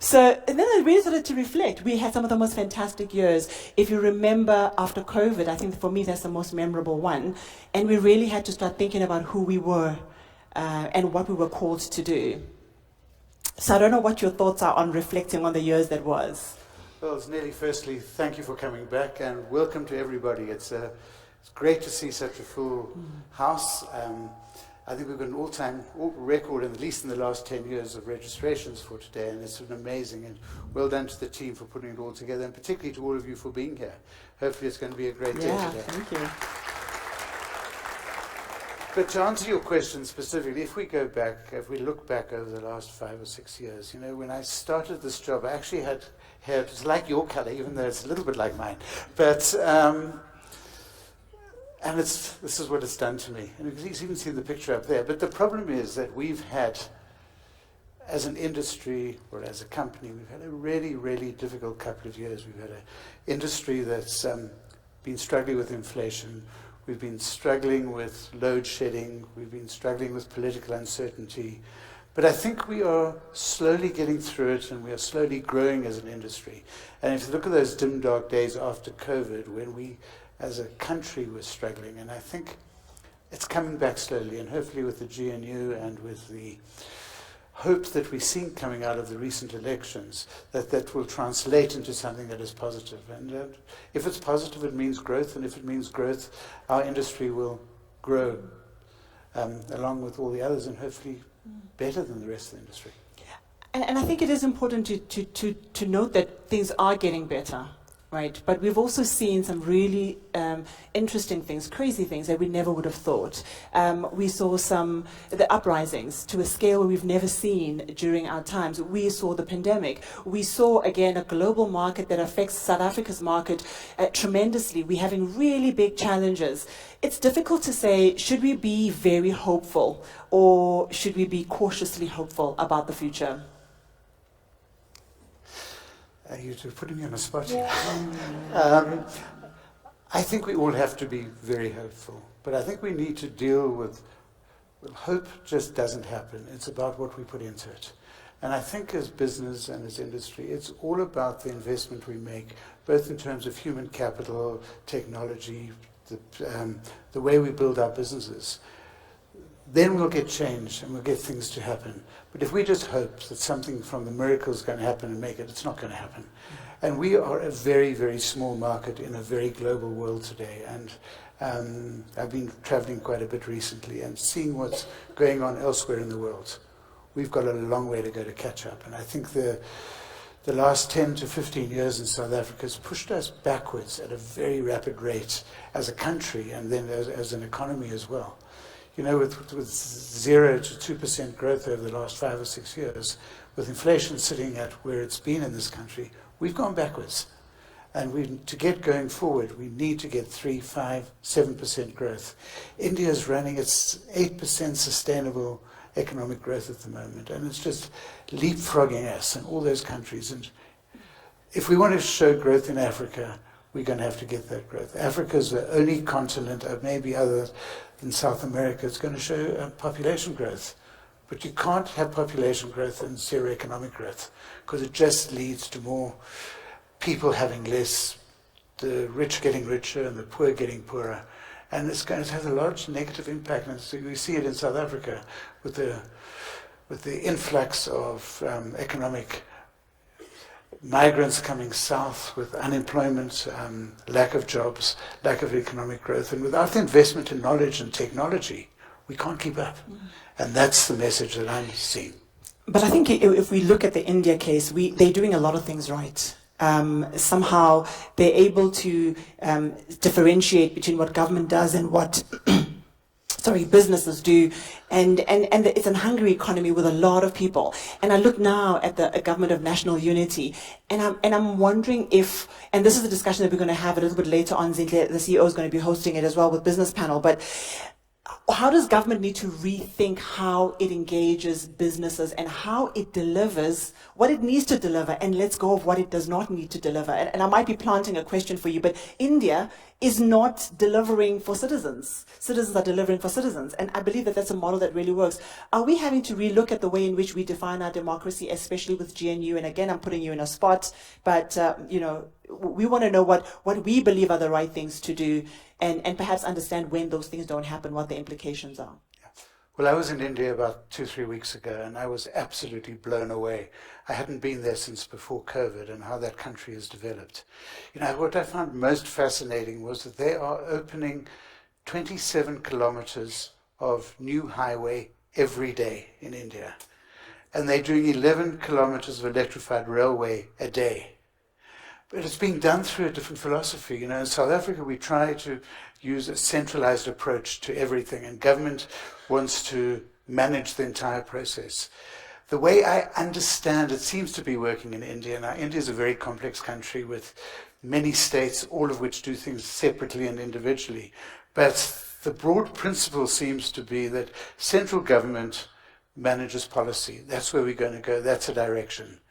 So and then I really started to reflect. We had some of the most fantastic years. If you remember after COVID, I think for me that's the most memorable one. And we really had to start thinking about who we were and what we were called to do. So I don't know what your thoughts are on reflecting on the years that was. Well, it's nearly firstly, thank you for coming back and welcome to everybody. It's great to see such a full house. I think we've got an all-time record, at least in the last 10 years, of registrations for today, and it's been amazing. And well done to the team for putting it all together, and particularly to all of you for being here. Hopefully it's going to be a great day today. Thank you. But to answer your question specifically, if we look back over the last 5 or 6 years, when I started this job, I actually had hair, it's like your color, even though it's a little bit like mine. But, and this is what it's done to me. And you can even see the picture up there. But the problem is that we've had, as an industry or as a company, we've had a really, really difficult couple of years. We've had an industry that's been struggling with inflation. We've been struggling with load shedding. We've been struggling with political uncertainty. But I think we are slowly getting through it, and we are slowly growing as an industry. And if you look at those dim, dark days after COVID, when we, as a country, were struggling, and I think it's coming back slowly, and hopefully with the GNU and with the hope that we're seeing coming out of the recent elections, that will translate into something that is positive. And if it's positive, it means growth, and if it means growth, our industry will grow along with all the others, and hopefully better than the rest of the industry. And I think it is important to note that things are getting better, right? But we've also seen some really interesting things, crazy things that we never would have thought. We saw the uprisings to a scale we've never seen during our times. We saw the pandemic. We saw, again, a global market that affects South Africa's market tremendously. We're having really big challenges. It's difficult to say, should we be very hopeful or should we be cautiously hopeful about the future? You're putting me on a spot here. I think we all have to be very hopeful, but I think we need to deal with hope just doesn't happen. It's about what we put into it. And I think as business and as industry, it's all about the investment we make, both in terms of human capital, technology, the way we build our businesses. Then we'll get change and we'll get things to happen. But if we just hope that something from the miracle is going to happen and make it, it's not going to happen. And we are a very, very small market in a very global world today. And I've been traveling quite a bit recently and seeing what's going on elsewhere in the world. We've got a long way to go to catch up. And I think the last 10 to 15 years in South Africa has pushed us backwards at a very rapid rate as a country and then as an economy as well. With 0 to 2% growth over the last 5 or 6 years, with inflation sitting at where it's been in this country, we've gone backwards. And to get going forward, we need to get 3, 5, 7% growth. India is running its 8% sustainable economic growth at the moment, and it's just leapfrogging us and all those countries. And if we want to show growth in Africa, we're going to have to get that growth. Africa is the only continent, maybe other than South America, it's going to show population growth. But you can't have population growth and zero economic growth, because it just leads to more people having less, the rich getting richer and the poor getting poorer. And it's going to have a large negative impact. And so we see it in South Africa with the influx of economic migrants coming south, with unemployment, lack of jobs, lack of economic growth. And without the investment in knowledge and technology, we can't keep up. And that's the message that I'm seeing. But I think if we look at the India case, they're doing a lot of things right. Somehow they're able to differentiate between what government does and what businesses do, and it's a hungry economy with a lot of people. And I look now at the government of national unity, and I'm wondering if, and this is a discussion that we're going to have a little bit later on. Zinhle, the CEO, is going to be hosting it as well with Business Panel. But how does government need to rethink how it engages businesses and how it delivers what it needs to deliver, and lets go of what it does not need to deliver? And I might be planting a question for you, but India is not delivering for citizens. Citizens are delivering for citizens. And I believe that that's a model that really works. Are we having to relook at the way in which we define our democracy, especially with GNU? And again, I'm putting you in a spot, but we want to know what we believe are the right things to do, and perhaps understand when those things don't happen, what the implications are. Well, I was in India about 2-3 weeks ago, and I was absolutely blown away. I hadn't been there since before COVID, and how that country has developed. What I found most fascinating was that they are opening 27 kilometers of new highway every day in India. And they're doing 11 kilometers of electrified railway a day. But it's being done through a different philosophy. In South Africa, we try to use a centralized approach to everything, and government wants to manage the entire process. The way I understand it seems to be working in India. Now, India is a very complex country with many states, all of which do things separately and individually. But the broad principle seems to be that central government manages policy. That's where we're going to go. That's a direction.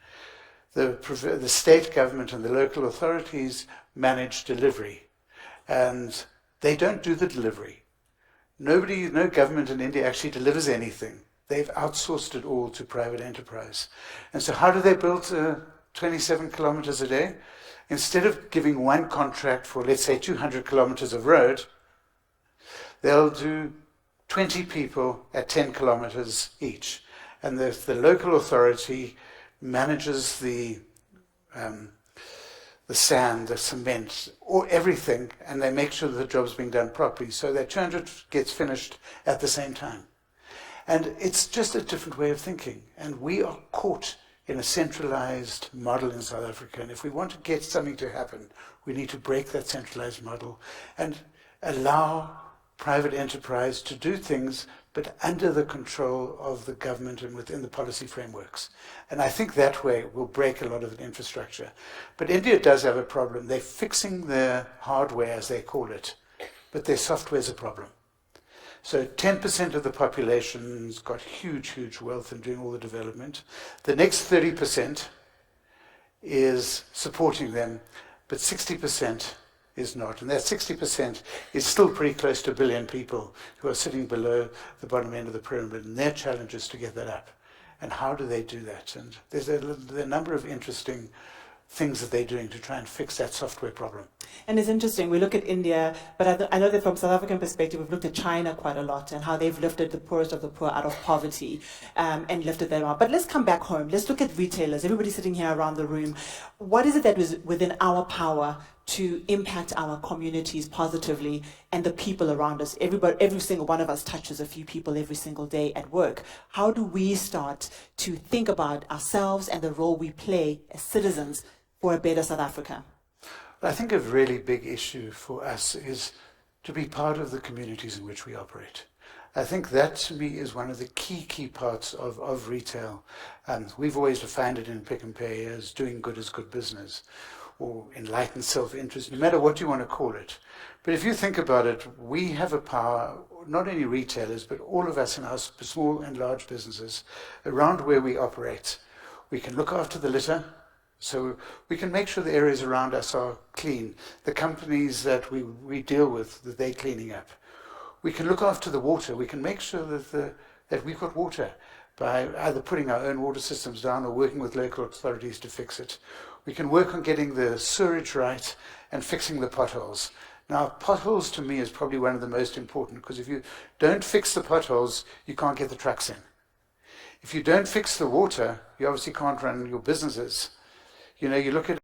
The state government and the local authorities manage delivery, and they don't do the delivery. No government in India actually delivers anything. They've outsourced it all to private enterprise. And so how do they build 27 kilometers a day? Instead of giving one contract for, let's say, 200 kilometers of road, they'll do 20 people at 10 kilometers each. And the local authority manages the sand, the cement, or everything, and they make sure that the job's being done properly, so that 200 gets finished at the same time. And it's just a different way of thinking. And we are caught in a centralized model in South Africa. And if we want to get something to happen, we need to break that centralized model and allow private enterprise to do things, but under the control of the government and within the policy frameworks. And I think that way will break a lot of the infrastructure. But India does have a problem. They're fixing their hardware, as they call it, but their software is a problem. So 10% of the population's got huge, huge wealth and doing all the development. The next 30% is supporting them, but 60% is not. And that 60% is still pretty close to 1 billion people who are sitting below the bottom end of the pyramid, and their challenge is to get that up. And how do they do that? And there's a number of interesting things that they're doing to try and fix that software problem. And it's interesting, we look at India, but I know that from South African perspective, we've looked at China quite a lot and how they've lifted the poorest of the poor out of poverty and lifted them up. But let's come back home. Let's look at retailers. Everybody sitting here around the room. What is it that is within our power to impact our communities positively and the people around us? Every single one of us touches a few people every single day at work. How do we start to think about ourselves and the role we play as citizens for a better South Africa? I think a really big issue for us is to be part of the communities in which we operate. I think that, to me, is one of the key parts of retail. We've always defined it in Pick n Pay as doing good is good business, or enlightened self-interest, no matter what you want to call it. But if you think about it, we have a power, not only retailers, but all of us in our small and large businesses around where we operate. We can look after the litter, so we can make sure the areas around us are clean. The companies that we deal with, that they're cleaning up. We can look after the water. We can make sure that we've got water by either putting our own water systems down or working with local authorities to fix it. We can work on getting the sewerage right and fixing the potholes. Now, potholes to me is probably one of the most important, because if you don't fix the potholes, you can't get the trucks in. If you don't fix the water, you obviously can't run your businesses. You look at